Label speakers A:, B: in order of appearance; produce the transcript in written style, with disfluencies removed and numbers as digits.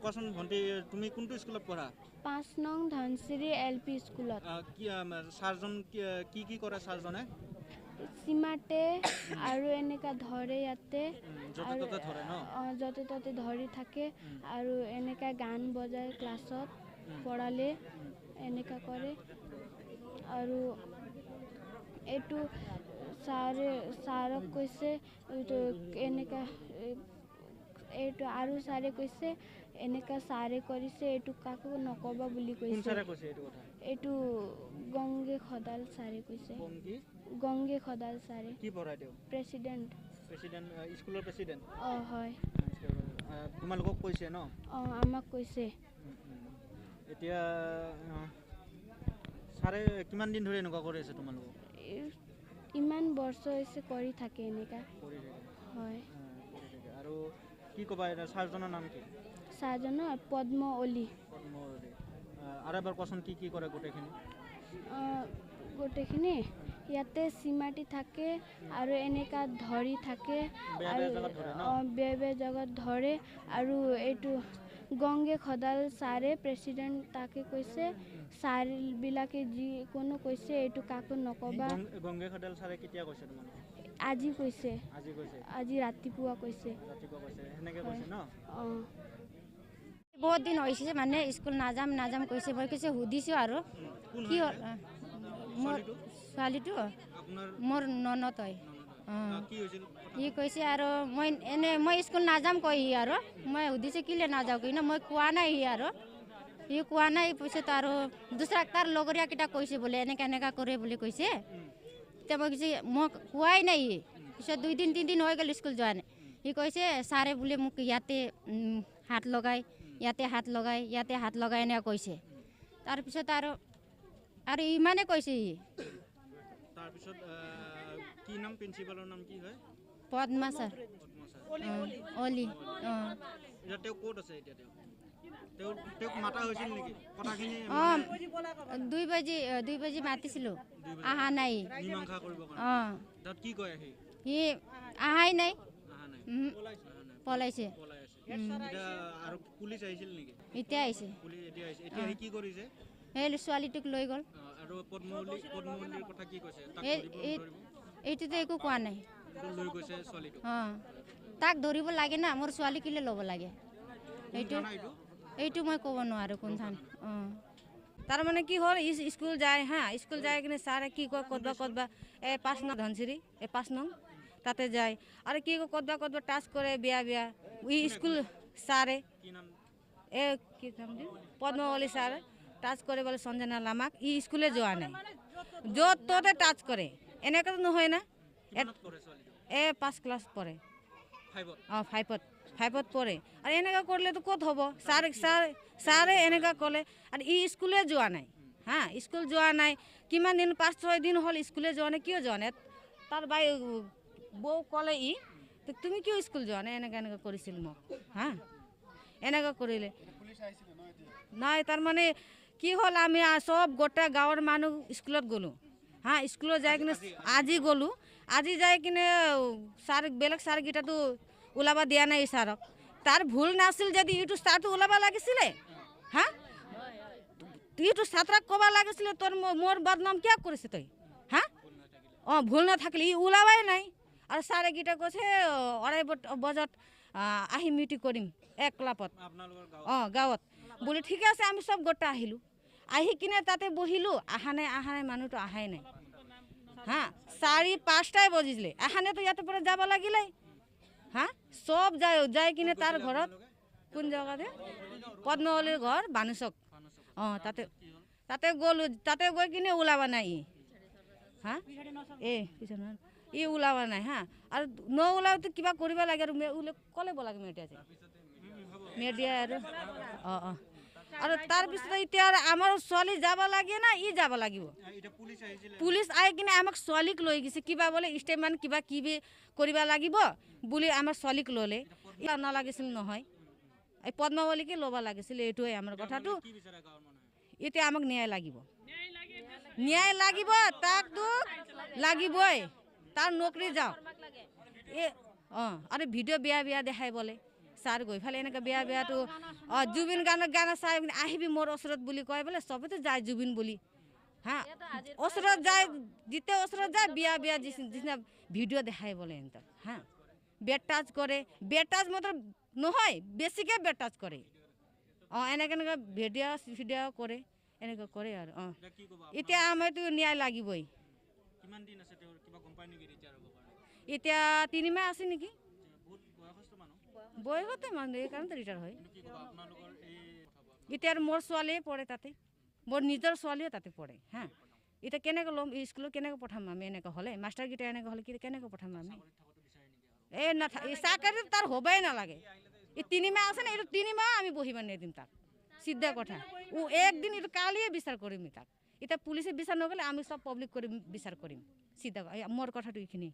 A: কোৱাচোন ভণ্টি তুমি কোনটো স্কুলত পঢ়া
B: 5 নং ধনচিৰি LP স্কুলত
A: কি ছাৰজন কি কৰে ছাৰজনে
B: সীমাতে আৰু এনেকা ধৰে ইয়াতে
A: য'তে ত'তে ধৰে ন
B: য'তে ত'তে ধৰি থাকে আৰু এনেকা গান বজায় ক্লাছত পঢ়ালে এনেকা কৰে আৰু এইটো ছাৰক কৈছে এনেকা এইটো আৰু ছাৰে কৈছে এনেকা ছাৰে কৰিছে এইটো কাকো নকবা বুলি কৈছে এইটো গংগে খদাল ছাৰে কৈছে গংগে খদাল ছাৰে
A: কি পঢ়াই তেওঁ
B: প্ৰেচিডেণ্ট
A: স্কুলৰ প্ৰেচিডেণ্ট
B: হয়
A: তোমালোকক কৈছে ন
B: আমাক কৈছে
A: এতিয়া ছাৰে কিমান দিন ধৰি এনেকুৱা কৰি আছে তোমালোকক
B: ইমান বছৰ হৈছে কৰি থাকে এনেকা হয়
A: আৰু কি ক'বা ছাৰজনৰ নাম কি
B: ছাৰজনৰ পদ্ম অলি
A: আৰু এবাৰ কোৱাচোন কি কৰে
B: গোটেইখিনি ইয়াতে চিমাটি থাকে আৰু এনেকা ধৰি থাকে আৰু বেয়া জেগাত ধৰে আৰু এইটো গংগে খদাল ছাৰে প্ৰেচিডেণ্ট তাকে কৈছে ছাৰবিলাকে যিকোনো কৈছে এইটো কাকো নকবা
A: গংগে খদাল ছাৰে কেতিয়া কৈছে তোমালোকক
B: আজি কৈছে আজি ৰাতিপুৱা কৈছে
A: সেনেকৈ কৈছে ন
C: বহুত দিন হৈছে মানে স্কুল নাযাম কৈছে মই কৈছে সুধিছোঁ আৰু কি হ'ল মোৰ ছোৱালীটো মোৰ ননদ হয় ই কৈছে আৰু মই স্কুল নাযাম কৈ আৰু মই সুধিছোঁ কেলৈ নাযাওঁ কি মই কোৱা নাই আৰু সি কোৱা নাই পিছত আৰু দুসৰা তাৰ লগৰীয়াকেইটা কৈছে বোলে এনেকা কৰে বুলি কৈছে তেতিয়া মই কৈছে মোক কোৱাই নাই পিছত 2 দিন 3 দিন হৈ গ'ল স্কুল যোৱা নাই সি কৈছে ছাৰে বোলে মোক ইয়াতে হাত লগাই এনেকৈ কৈছে তাৰপিছত আৰু ইমানে কৈছে
A: তাৰপিছত কি নাম প্ৰিন্সিপালৰ নাম কি হয়
C: পদ্মা ছাৰ অলি
A: এতিয়া তেওঁ ক'ত আছে এতিয়া তেওঁক মাতা হৈছিল নেকি কথাখিনি
C: 2 বাজি মাতিছিলোঁ আহা নাই
A: মীমাংসা কৰিব তাত কি কয়
C: সি আহাই নাই পলাইছে
A: আৰু পুলিচ আহিছিল নেকি
C: এতিয়া আহিছে
A: এতিয়া কি কৰিছে
C: সেই ছোৱালীটোক লৈ গ'ল
A: আৰু পদ্মৱলীৰ কথা কি কৈছে
C: এইটোতো একো কোৱা নাই
A: লৈ গৈছে ছোৱালীটোক
C: তাক ধৰিব লাগে না মোৰ ছোৱালী কেলৈ ল'ব লাগে এইটো মই ক'ব নোৱাৰোঁ কোন ঠান
D: তাৰমানে কি হ'ল স্কুল যায় স্কুল যায় কিনে ছাৰে কি কয় ক'তবা 5 নং ধনচিৰি 5 নং তাতে যায় আৰু কি ক'তবা টাচ কৰে বেয়া স্কুল ছাৰে কি নাম পদ্মৱলী ছাৰ টাচ কৰে বোলে সঞ্জনা লামাক স্কুলে যোৱা নাই য'ত ত'তে টাচ কৰে এনেকুৱাতো নহয় না 5 ক্লাছ পঢ়ে 5ত পঢ়ে আৰু এনেকুৱা কৰিলেতো ক'ত হ'ব ছাৰে এনেকুৱা ক'লে আৰু স্কুলে যোৱা নাই স্কুল যোৱা নাই কিমান দিন 5-6 দিন হ'ল স্কুলে যোৱা নাই কিয় যোৱা নাই তাৰ বৌ ক'লে তুমি কিয় স্কুল যোৱা নাই এনেকুৱা কৰিছিল মোক এনেকুৱা কৰিলে নাই তাৰমানে কি হ'ল আমি চব গোটেই গাঁৱৰ মানুহ স্কুলত গ'লোঁ স্কুলত যাই কিনে আজি যাই কিনে বেলেগ ছাৰকেইটাতো ওলাব দিয়া নাই ছাৰক তাৰ ভুল নাছিল যদি ইটো ছাৰটো ওলাব লাগিছিলে ইটো ছাত্ৰক ক'ব লাগিছিলে তোৰ মোৰ বদনাম কিয় কৰিছে তই ভুল নাথাকিলে ওলাবাই নাই আৰু ছাৰেকেইটা কৈছে 2:30 বজাত আহি মিটিং কৰিম 1 ক্লাবত গাঁৱত বুলি ঠিক আছে আমি চব গোটেই আহিলোঁ আহি কিনে তাতে বহিলোঁ আহা নাই মানুহটো আহাই নাই 4-5টাই বজিছিলে আহা নাইতো ইয়াতে পৰা যাব লাগিলে চব যাই কিনে তাৰ ঘৰত কোন জেগাতে পদ্মৱলীৰ ঘৰ বানুচক তাতে গ'লোঁ তাতে গৈ কিনে ওলাব নাই ওলাব নাই আৰু নোলাওঁতে কিবা কৰিব লাগে আৰু ক'লে লাগে মেডিয়া আৰু তাৰপিছত এতিয়া আমাৰ ছোৱালী যাব লাগে না যাব লাগিব পুলিচ আহি কিনে আমাক ছোৱালীক লৈ গৈছে কিবা বোলে ষ্টেটমেণ্ট কিবা কৰিব লাগিব বুলি আমাৰ ছোৱালীক ল'লে নালাগিছিল নহয় পদ্মাৱলীকে ল'ব লাগিছিল এইটোৱে আমাৰ কথাটো এতিয়া আমাক ন্যায় লাগিব তাকতো লাগিবই তাৰ নকৰি যাওক আৰু ভিডিঅ' বেয়া দেখাই বোলে ছাৰ গৈ ফালে এনেকৈ বেয়াটো জুবিন গানা চাই আহিবি মোৰ ওচৰত বুলি কয় বোলে চবেতো যায় জুবিন বুলি হা ওচৰত যায় যেতিয়া ওচৰত যায় বিয়া যিচিনা ভিডিঅ' দেখাই বোলে সিহঁতক হা বেড টাচ কৰে বেড টাচ মাত্ৰ নহয় বেছিকৈ বেড টাচ কৰে এনেকৈ ভিডিঅ' কৰে এনেকৈ কৰে আৰু এতিয়া আমাৰতো ন্যায় লাগিবই এতিয়া 3 মাহ আছে নেকি বয়সতে মানুহ এইকাৰণে ৰিটায়াৰ হয় এতিয়া মোৰ ছোৱালীয়ে পঢ়ে তাতে মোৰ নিজৰ ছোৱালীও তাতে পঢ়ে হা এতিয়া কেনেকৈ ল'ম স্কুলত কেনেকৈ পঠাম আমি এনেকৈ হ'লে মাষ্টাৰকেইটা এনেকৈ হ'লে কেনেকৈ পঠাম আমি এই চাকৰি তাৰ হ'বই নালাগে এই 3 মাহ আছে না এইটো 3 মাহ আমি বহিব নিদিম তাক চিধা কথা একদিন এইটো কালিয়ে বিচাৰ কৰিম তাক এতিয়া পুলিচে বিচাৰ নগ'লে আমি চব পাব্লিক কৰি বিচাৰ কৰিম চিধা মোৰ কথাটো এইখিনি